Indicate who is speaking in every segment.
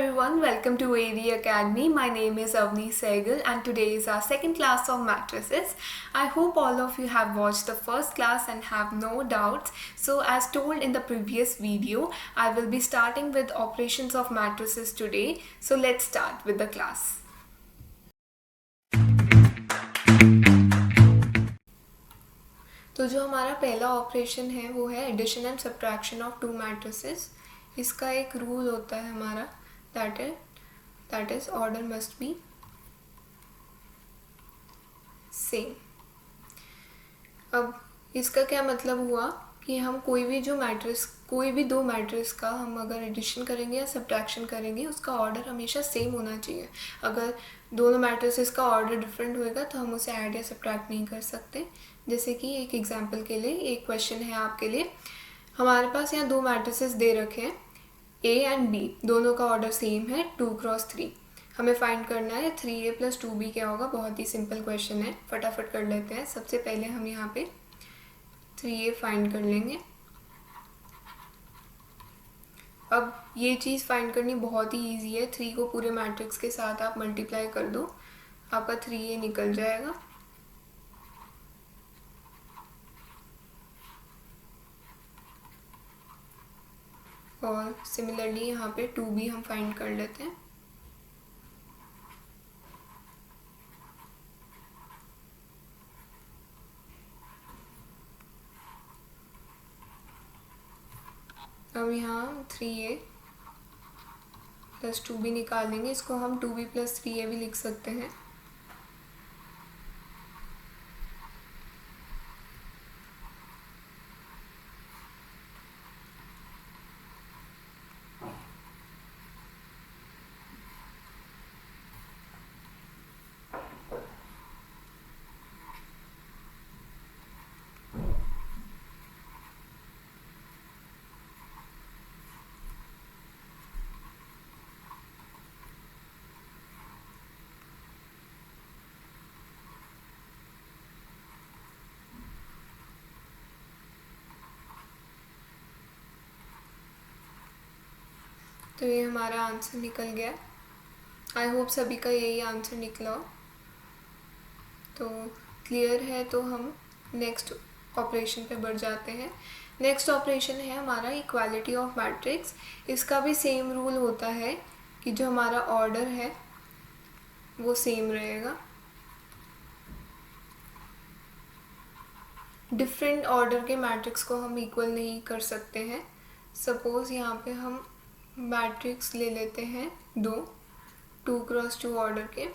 Speaker 1: everyone, welcome to AV Academy. My name is Avni Sehgal and today is our second class of matrices. I hope all of you have watched the first class and have no doubts. So as told in the previous video, I will be starting with operations of matrices today. So let's start with the class. तो जो हमारा पहला operation है वो है addition and subtraction of two matrices. इसका एक rule होता है हमारा that is order must be same. अब इसका क्या मतलब हुआ कि हम कोई भी दो मैट्रिक्स का हम अगर एडिशन करेंगे या सब्ट्रैक्शन करेंगे उसका ऑर्डर हमेशा सेम होना चाहिए. अगर दोनों मैट्रिसेस का ऑर्डर डिफरेंट होएगा तो हम उसे ऐड या सब्ट्रैक्ट नहीं कर सकते. जैसे कि एक एग्जांपल के लिए एक क्वेश्चन है आपके लिए. हमारे पास यहाँ दो मैट्रिसेस दे रखे हैं A एंड B, दोनों का ऑर्डर सेम है 2x3. हमें फाइंड करना है 3A + 2B क्या होगा. बहुत ही सिंपल क्वेश्चन है, फटाफट कर लेते हैं. सबसे पहले हम यहाँ पे 3A फाइंड कर लेंगे. अब ये चीज़ फाइंड करनी बहुत ही ईजी है. 3 को पूरे मैट्रिक्स के साथ आप मल्टीप्लाई कर दो, आपका 3A निकल जाएगा. और सिमिलरली यहाँ पे 2B हम फाइंड कर लेते हैं. अब यहाँ 3A + 2B निकालेंगे. इसको हम 2B + 3A भी लिख सकते हैं. तो ये हमारा आंसर निकल गया. आई होप सभी का यही आंसर निकला हो. तो क्लियर है, तो हम नेक्स्ट ऑपरेशन पे बढ़ जाते हैं. नेक्स्ट ऑपरेशन है हमारा इक्वालिटी ऑफ मैट्रिक्स. इसका भी सेम रूल होता है कि जो हमारा ऑर्डर है वो सेम रहेगा. डिफरेंट ऑर्डर के मैट्रिक्स को हम इक्वल नहीं कर सकते हैं. सपोज यहाँ पे हम मैट्रिक्स ले लेते हैं 2x2 ऑर्डर के.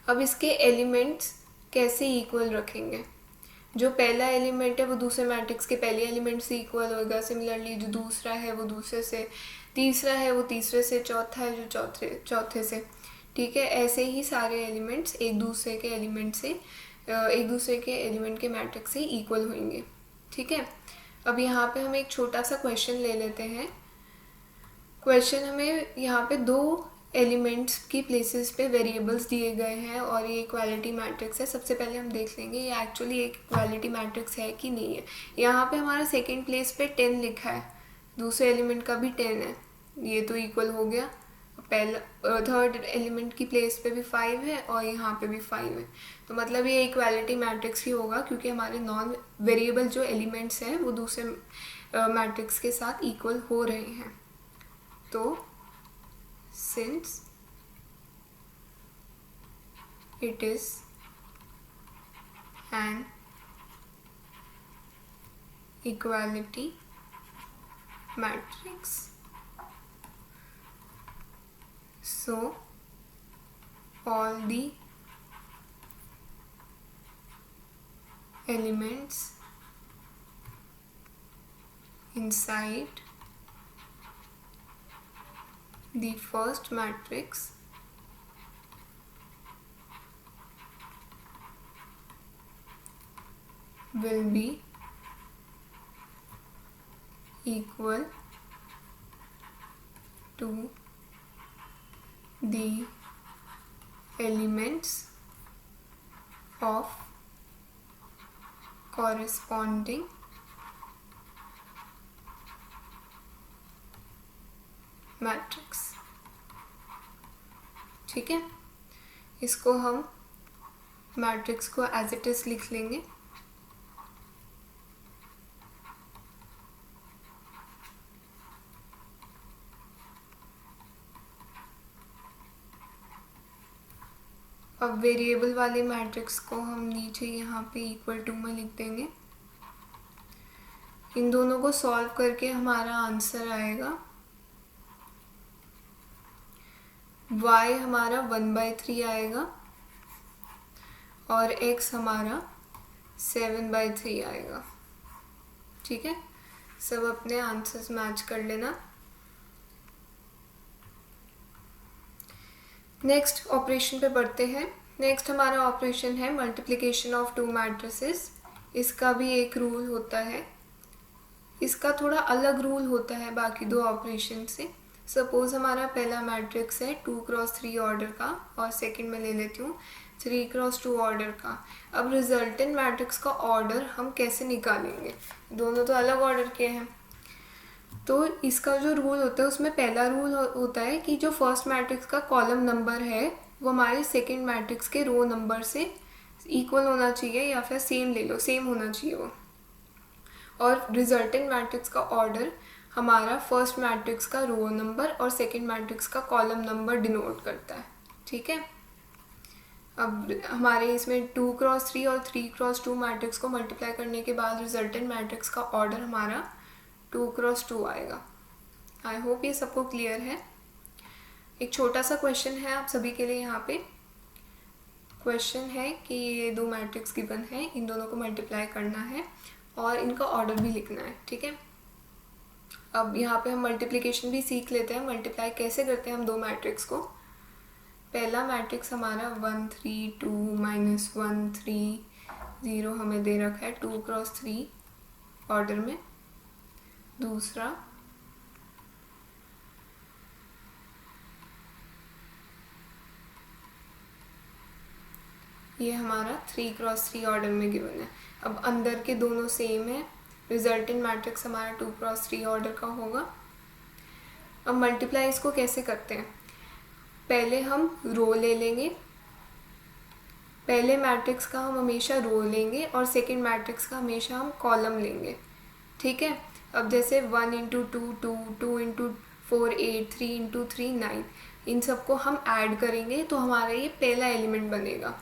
Speaker 1: अब इसके एलिमेंट्स कैसे इक्वल रखेंगे. जो पहला एलिमेंट है वो दूसरे मैट्रिक्स के पहले एलिमेंट से इक्वल होगा. सिमिलरली जो दूसरा है वो दूसरे से, तीसरा है वो तीसरे से, चौथा है जो चौथे से. ठीक है, ऐसे ही सारे एलिमेंट्स एक दूसरे के एलिमेंट के मैट्रिक्स से इक्वल होंगे. ठीक है. अब यहाँ पे हम एक छोटा सा क्वेश्चन ले लेते हैं. क्वेश्चन हमें यहाँ पे दो एलिमेंट्स की प्लेसेस पे वेरिएबल्स दिए गए हैं और ये इक्वालिटी मैट्रिक्स है. सबसे पहले हम देख लेंगे ये एक्चुअली एक इक्वालिटी मैट्रिक्स है कि नहीं है. यहाँ पे हमारा सेकंड प्लेस पे 10 लिखा है, दूसरे एलिमेंट का भी 10 है, ये तो इक्वल हो गया. पहला थर्ड एलिमेंट की प्लेस पे भी 5 है और यहाँ पे भी 5 है. तो मतलब ये इक्वालिटी मैट्रिक्स ही होगा क्योंकि हमारे नॉन वेरिएबल जो एलिमेंट्स हैं वो दूसरे मैट्रिक्स के साथ इक्वल हो रहे हैं. तो since it is an equality matrix, so all the elements inside the first matrix will be equal to the elements of corresponding matrix. ठीक है, इसको हम मैट्रिक्स को एज इट इज लिख लेंगे। अब वेरिएबल वाले मैट्रिक्स को हम नीचे यहाँ पे इक्वल टू में लिख देंगे। इन दोनों को सॉल्व करके हमारा आंसर आएगा y हमारा 1/3 आएगा और x हमारा 7/3 आएगा। ठीक है, सब अपने आंसर्स मैच कर लेना। नेक्स्ट ऑपरेशन पे बढ़ते हैं। नेक्स्ट हमारा ऑपरेशन है मल्टीप्लिकेशन ऑफ टू मैट्रिसेस। इसका भी एक रूल होता है, इसका थोड़ा अलग रूल होता है बाकी दो ऑपरेशन से। सपोज हमारा पहला मैट्रिक्स है 2x3 ऑर्डर का और सेकंड में ले लेती हूँ 3x2 ऑर्डर का। अब रिजल्टेंट मैट्रिक्स का ऑर्डर हम कैसे निकालेंगे, दोनों तो अलग ऑर्डर के हैं। तो इसका जो रूल होता है उसमें पहला रूल होता है कि जो फर्स्ट मैट्रिक्स का कॉलम नंबर है वो हमारे सेकंड मैट्रिक्स के रो नंबर से इक्वल होना चाहिए या फिर सेम ले लो, सेम होना चाहिए वो। और रिजल्टेंट मैट्रिक्स का ऑर्डर हमारा फर्स्ट मैट्रिक्स का रो नंबर और सेकंड मैट्रिक्स का कॉलम नंबर डिनोट करता है। ठीक है, अब हमारे इसमें 2x3 और 3x2 मैट्रिक्स को मल्टीप्लाई करने के बाद रिजल्टेंट मैट्रिक्स का ऑर्डर हमारा 2x2 आएगा। आई होप ये सबको क्लियर है। एक छोटा सा क्वेश्चन है आप सभी के लिए। यहाँ पे क्वेश्चन है कि ये दो मैट्रिक्स गिवन है, इन दोनों को मल्टीप्लाई करना है और इनका ऑर्डर भी लिखना है। ठीक है, अब यहाँ पे हम मल्टीप्लिकेशन भी सीख लेते हैं, मल्टीप्लाई कैसे करते हैं हम दो मैट्रिक्स को। पहला मैट्रिक्स हमारा 1 3 2 -1 3 0 हमें दे रखा है 2x3 ऑर्डर में। दूसरा ये हमारा 3x3 ऑर्डर में गिवन है। अब अंदर के दोनों सेम है, रिजल्टेंट मैट्रिक्स हमारा 2x3 ऑर्डर का होगा। अब मल्टीप्लाई इसको कैसे करते हैं, पहले हम रो ले लेंगे, पहले मैट्रिक्स का हम हमेशा रो लेंगे और सेकंड मैट्रिक्स का हमेशा हम कॉलम लेंगे। ठीक है, अब जैसे 1 × 2 2, 2 × 4 8, 3 × 3 9, इन सबको हम ऐड करेंगे तो हमारा ये पहला एलिमेंट बनेगा।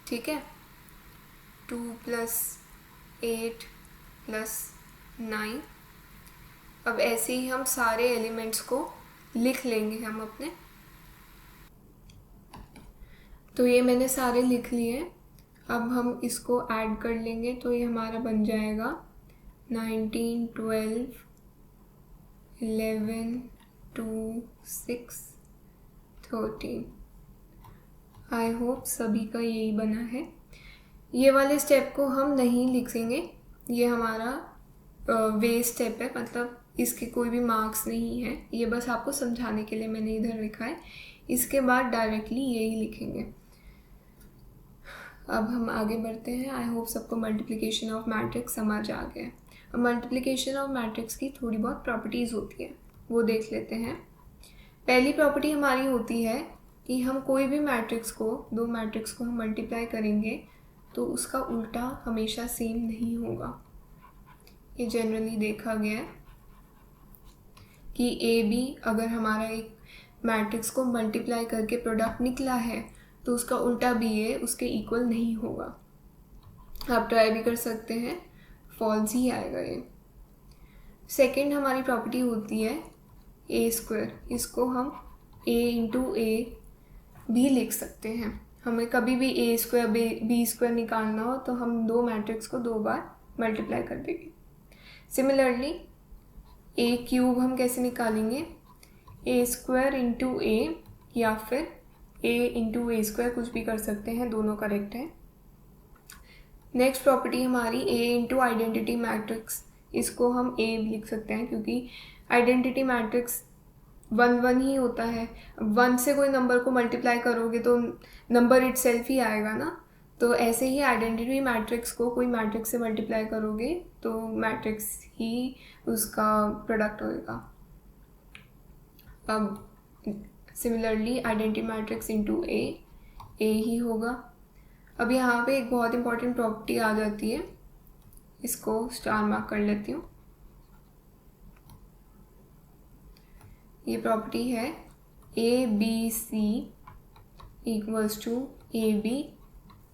Speaker 1: ठीक है, 2 + 8 + 9। अब ऐसे ही हम सारे एलिमेंट्स को लिख लेंगे हम अपने। तो ये मैंने सारे लिख लिए। अब हम इसको ऐड कर लेंगे तो ये हमारा बन जाएगा 19 12 11 2 6 13। आई होप सभी का यही बना है। ये वाले स्टेप को हम नहीं लिखेंगे, ये हमारा वेस्ट स्टेप है, मतलब इसके कोई भी मार्क्स नहीं है, ये बस आपको समझाने के लिए मैंने इधर लिखा है। इसके बाद डायरेक्टली यही लिखेंगे। अब हम आगे बढ़ते हैं। आई होप सबको मल्टीप्लिकेशन ऑफ मैट्रिक्स समझ आ गया। अब मल्टीप्लिकेशन ऑफ मैट्रिक्स की थोड़ी बहुत प्रॉपर्टीज़ होती है, वो देख लेते हैं। पहली प्रॉपर्टी हमारी होती है कि हम कोई भी मैट्रिक्स को, दो मैट्रिक्स को हम मल्टीप्लाई करेंगे तो उसका उल्टा हमेशा सेम नहीं होगा। ये जनरली देखा गया है कि ए बी अगर हमारा एक मैट्रिक्स को मल्टीप्लाई करके प्रोडक्ट निकला है तो उसका उल्टा भी ए उसके इक्वल नहीं होगा। आप ट्राई भी कर सकते हैं, फॉल्स ही आएगा ये। सेकंड हमारी प्रॉपर्टी होती है a²। इसको हम a × a भी लिख सकते हैं। हमें कभी भी a² b² निकालना हो तो हम दो मैट्रिक्स को दो बार मल्टीप्लाई कर देंगे। सिमिलरली a³ हम कैसे निकालेंगे, a² × a या फिर a × a², कुछ भी कर सकते हैं, दोनों करेक्ट है। नेक्स्ट प्रॉपर्टी हमारी a × आइडेंटिटी मैट्रिक्स। इसको हम a लिख सकते हैं क्योंकि आइडेंटिटी मैट्रिक्स 1 1 ही होता है। 1 से कोई नंबर को मल्टीप्लाई करोगे तो नंबर इटसेल्फ ही आएगा ना। तो ऐसे ही आइडेंटिटी मैट्रिक्स को कोई मैट्रिक्स से मल्टीप्लाई करोगे तो मैट्रिक्स ही उसका प्रोडक्ट होगा। अब सिमिलरली आइडेंटिटी मैट्रिक्स इंटू ए ही होगा। अब यहाँ पे एक बहुत इंपॉर्टेंट प्रॉपर्टी आ जाती है, इसको स्टार मार्क कर लेती हूँ। ये प्रॉपर्टी है A B C equals to A B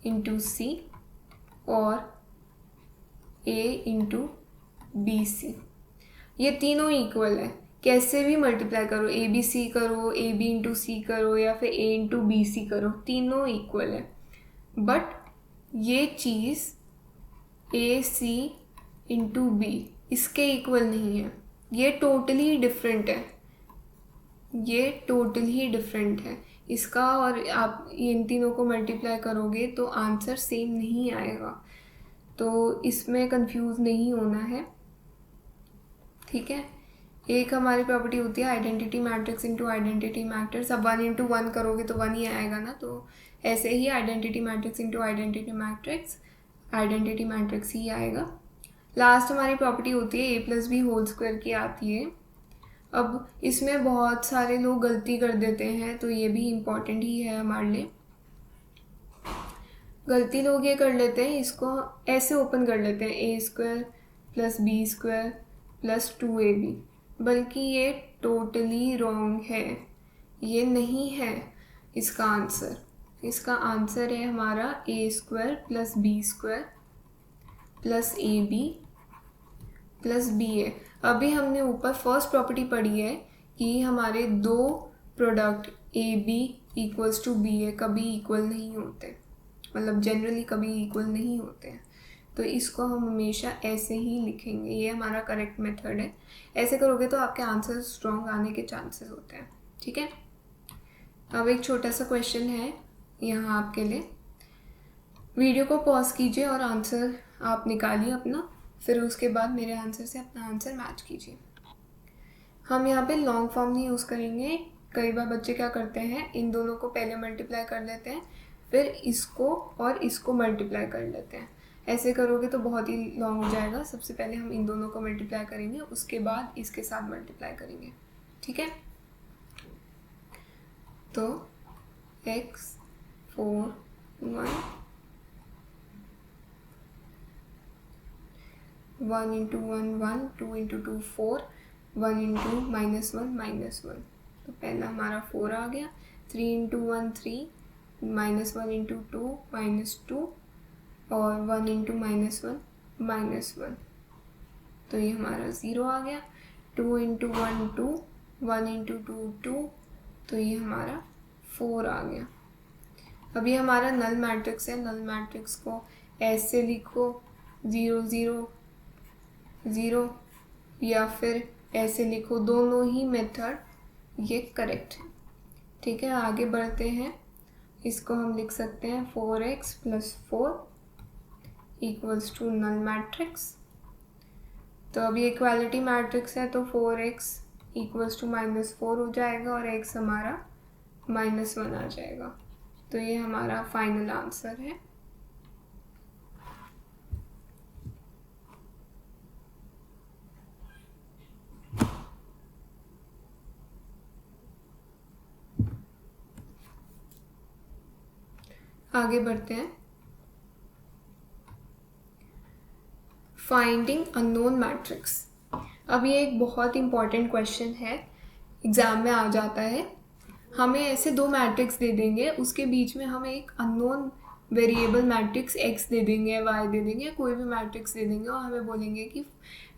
Speaker 1: into C और ए इंटू बी सी। ये तीनों इक्वल है, कैसे भी मल्टीप्लाई करो, ए बी सी करो, ए बी इंटू सी करो या फिर ए इंटू बी सी करो, तीनों इक्वल है। बट ये चीज़ ए सी इंटू बी इसके इक्वल नहीं है, ये टोटली डिफरेंट है, ये टोटली डिफरेंट है इसका। और आप इन तीनों को मल्टीप्लाई करोगे तो आंसर सेम नहीं आएगा, तो इसमें कंफ्यूज नहीं होना है, ठीक है। एक हमारी प्रॉपर्टी होती है identity matrix into identity matrix. अब 1 इंटू 1 करोगे तो 1 ही आएगा ना, तो ऐसे ही identity matrix into identity matrix ही आएगा। लास्ट हमारी प्रॉपर्टी होती है A plus B whole square की आती है। अब इसमें बहुत सारे लोग गलती कर देते हैं, तो ये भी इम्पॉर्टेंट ही है हमारे लिए। गलती लोग ये कर लेते हैं, इसको ऐसे ओपन कर लेते हैं A square plus B square plus 2ab, बल्कि ये टोटली रॉन्ग है, ये नहीं है इसका आंसर। इसका आंसर है हमारा A square plus B square plus A B plus B A. अभी हमने ऊपर फर्स्ट प्रॉपर्टी पढ़ी है कि हमारे दो product A B equals to B A कभी इक्वल नहीं होते, मतलब जनरली कभी इक्वल नहीं होते हैं, तो इसको हम हमेशा ऐसे ही लिखेंगे, ये हमारा करेक्ट मेथड है। ऐसे करोगे तो आपके आंसर स्ट्रॉन्ग आने के चांसेस होते हैं, ठीक है। अब एक छोटा सा क्वेश्चन है यहाँ आपके लिए, वीडियो को पॉज कीजिए और आंसर आप निकालिए अपना, फिर उसके बाद मेरे आंसर से अपना आंसर मैच कीजिए। हम यहाँ पे लॉन्ग फॉर्म नहीं यूज़ करेंगे। कई बार बच्चे क्या करते हैं, इन दोनों को पहले मल्टीप्लाई कर लेते हैं, फिर इसको और इसको मल्टीप्लाई कर लेते हैं। ऐसे करोगे तो बहुत ही लॉन्ग हो जाएगा। सबसे पहले हम इन दोनों को मल्टीप्लाई करेंगे, उसके बाद इसके साथ मल्टीप्लाई करेंगे, ठीक है। तो x 4 1 इंटू 1 1 2 इंटू 2 4 1 इंटू -1 तो पहला हमारा 4 आ गया। 3 इंटू 1 3 -1 इंटू 2 -2 और 1 इंटू -1 तो ये हमारा 0 आ गया। 2 इंटू 1 2 1 इंटू 2 2 तो ये हमारा 4 आ गया। अभी हमारा नल मैट्रिक्स है, नल मैट्रिक्स को ऐसे लिखो 0 0 0 या फिर ऐसे लिखो, दोनों ही मेथड ये करेक्ट है, ठीक है। आगे बढ़ते हैं, इसको हम लिख सकते हैं 4x + 4 equals to null matrix. तो अभी इक्वालिटी मैट्रिक्स है तो 4x इक्वल्स टू -4 हो जाएगा और x हमारा -1 आ जाएगा, तो ये हमारा फाइनल आंसर है। आगे बढ़ते हैं, फाइंडिंग अननोन मैट्रिक्स। अब ये एक बहुत इंपॉर्टेंट क्वेश्चन है, एग्ज़ाम में आ जाता है। हमें ऐसे दो मैट्रिक्स दे देंगे, उसके बीच में हम एक अननोन वेरिएबल मैट्रिक्स x दे देंगे, y दे देंगे, कोई भी मैट्रिक्स दे देंगे और हमें बोलेंगे कि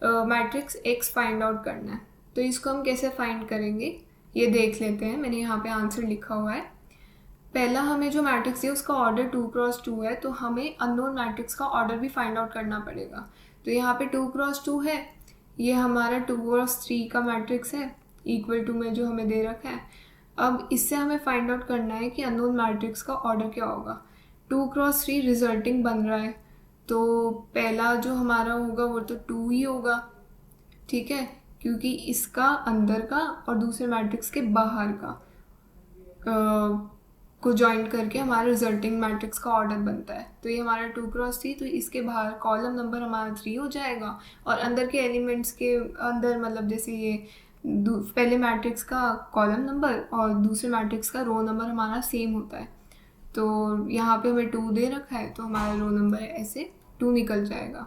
Speaker 1: मैट्रिक्स x फाइंड आउट करना है। तो इसको हम कैसे फाइंड करेंगे ये देख लेते हैं। मैंने यहाँ पे आंसर लिखा हुआ है। पहला हमें जो मैट्रिक्स है उसका ऑर्डर 2 क्रॉस 2 है, तो हमें अननोन मैट्रिक्स का ऑर्डर भी फाइंड आउट करना पड़ेगा। तो यहाँ पे 2 क्रॉस 2 है, ये हमारा 2 क्रॉस 3 का मैट्रिक्स है इक्वल टू में जो हमें दे रखा है। अब इससे हमें फाइंड आउट करना है कि अननोन मैट्रिक्स का ऑर्डर क्या होगा। 2 क्रॉस 3 रिजल्टिंग बन रहा है, तो पहला जो हमारा होगा वो तो 2 ही होगा, ठीक है, क्योंकि इसका अंदर का और दूसरे मैट्रिक्स के बाहर का को ज्वाइन करके हमारा रिजल्टिंग मैट्रिक्स का ऑर्डर बनता है। तो ये हमारा 2 क्रॉस 3, तो इसके बाहर कॉलम नंबर हमारा 3 हो जाएगा और अंदर के एलिमेंट्स के अंदर, मतलब जैसे ये पहले मैट्रिक्स का कॉलम नंबर और दूसरे मैट्रिक्स का रो नंबर हमारा सेम होता है। तो यहाँ पे हमें 2 दे रखा है तो हमारा रो नंबर ऐसे 2 निकल जाएगा।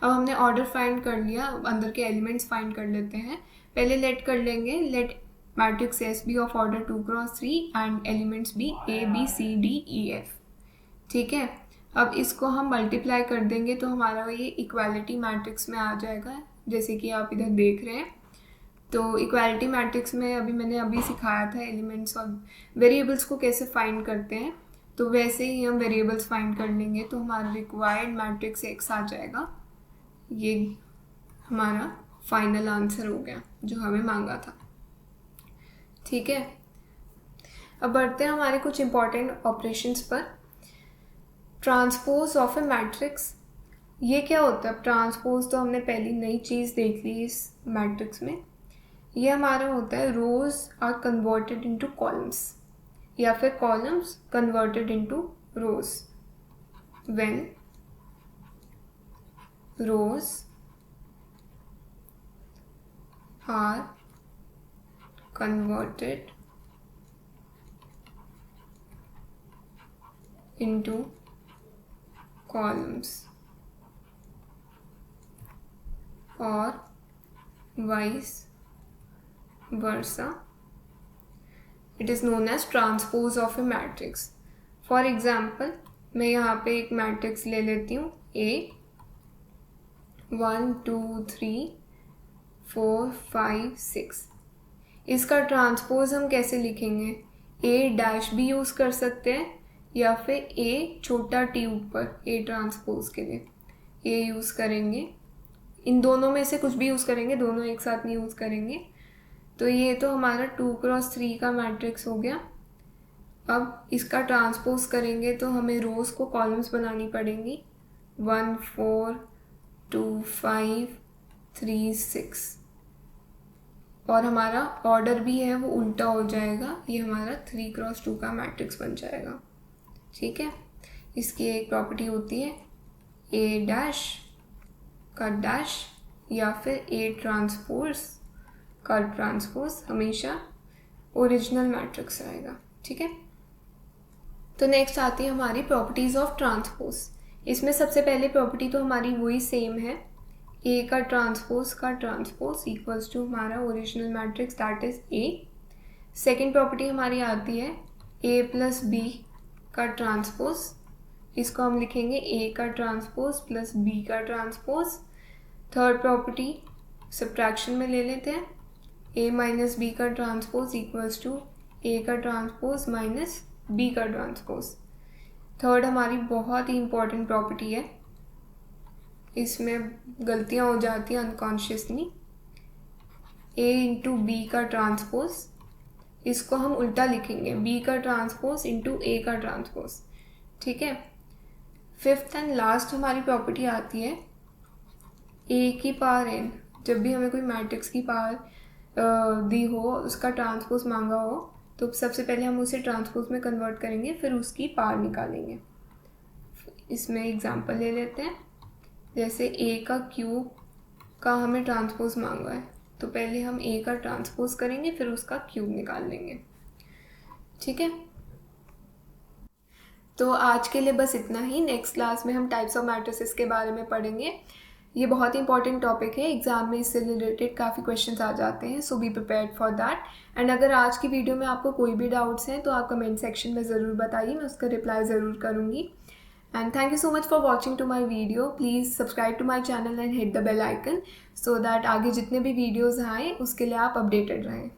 Speaker 1: अब हमने ऑर्डर फाइंड कर लिया, अंदर के एलिमेंट्स फाइंड कर लेते हैं। पहले लेट कर लेंगे, let matrix S be of order 2x3 and elements be a B c d e f. ठीक है, अब इसको हम मल्टीप्लाई कर देंगे तो हमारा ये इक्वालिटी मैट्रिक्स में आ जाएगा, जैसे कि आप इधर देख रहे हैं। तो इक्वालिटी मैट्रिक्स में मैंने सिखाया था एलिमेंट्स और वेरिएबल्स को कैसे फाइंड करते हैं, तो वैसे ही हम वेरिएबल्स फाइंड कर लेंगे तो हमारा रिक्वायर्ड मैट्रिक्स एक्स आ जाएगा। ये हमारा फाइनल आंसर हो गया जो हमें मांगा था। ठीक है, अब बढ़ते हैं हमारे कुछ इंपॉर्टेंट ऑपरेशंस पर। ट्रांसपोज ऑफ ए मैट्रिक्स, ये क्या होता है? ट्रांसपोज तो हमने पहली नई चीज़ देख ली इस मैट्रिक्स में। ये हमारा होता है rows are converted into columns या फिर columns converted into rows. When rows are converted into columns or vice versa, it is known as transpose of a matrix. For example, मैं यहाँ पे एक मैट्रिक्स ले लेती हूँ A 1 2 3 4 5 6। इसका ट्रांसपोज हम कैसे लिखेंगे? A डैश भी यूज़ कर सकते हैं या फिर A छोटा टी ऊपर A ट्रांसपोज के लिए A यूज़ करेंगे। इन दोनों में से कुछ भी यूज़ करेंगे, दोनों एक साथ नहीं यूज़ करेंगे। तो ये तो हमारा 2x3 का मैट्रिक्स हो गया। अब इसका ट्रांसपोज करेंगे तो हमें रोज़ को कॉलम्स बनानी पड़ेंगी 1 4 2 5 3 6, और हमारा ऑर्डर भी है वो उल्टा हो जाएगा। ये हमारा 3x2 का मैट्रिक्स बन जाएगा। ठीक है, इसकी एक प्रॉपर्टी होती है A डैश का डैश या फिर A ट्रांसपोज का ट्रांसपोज हमेशा ओरिजिनल मैट्रिक्स रहेगा। ठीक है, तो नेक्स्ट आती है हमारी प्रॉपर्टीज़ ऑफ ट्रांसपोज। इसमें सबसे पहले प्रॉपर्टी तो हमारी वही सेम है, A का ट्रांसपोज इक्वल्स टू हमारा original matrix that is A। Second property हमारी आती है A प्लस B का ट्रांसपोज, इसको हम लिखेंगे A का ट्रांसपोज प्लस B का ट्रांसपोज। थर्ड प्रॉपर्टी सब्ट्रैक्शन में ले लेते हैं, A माइनस B का ट्रांसपोज इक्वल्स टू A का ट्रांसपोज माइनस B का ट्रांसपोज। थर्ड हमारी बहुत ही इंपॉर्टेंट प्रॉपर्टी है, इसमें गलतियाँ हो जाती हैं अनकॉन्शियसली। A इंटू बी का ट्रांसपोज, इसको हम उल्टा लिखेंगे B का ट्रांसपोज इंटू A का ट्रांसपोज। ठीक है, फिफ्थ एंड लास्ट हमारी प्रॉपर्टी आती है A की पावर n। जब भी हमें कोई मैट्रिक्स की पावर दी हो, उसका ट्रांसपोज मांगा हो, तो सबसे पहले हम उसे ट्रांसपोज में कन्वर्ट करेंगे, फिर उसकी पावर निकालेंगे। इसमें एग्जांपल ले लेते हैं, जैसे A का क्यूब का हमें ट्रांसपोज मांगा है, तो पहले हम A का ट्रांसपोज करेंगे, फिर उसका क्यूब निकाल लेंगे। ठीक है, तो आज के लिए बस इतना ही। नेक्स्ट क्लास में हम टाइप्स ऑफ मैट्रिसेस के बारे में पढ़ेंगे। ये बहुत ही इंपॉर्टेंट टॉपिक है, एग्जाम में इससे रिलेटेड काफ़ी क्वेश्चंस आ जाते हैं, so be prepared for that. And अगर आज की वीडियो में आपको कोई भी डाउट्स हैं तो आप कमेंट सेक्शन में ज़रूर बताइए, मैं उसका रिप्लाई ज़रूर करूँगी। And thank you so much for watching to my video. Please subscribe to my channel and hit the bell icon so that आगे जितने भी वीडियोज़ आएँ उसके लिए आप अपडेटेड रहें।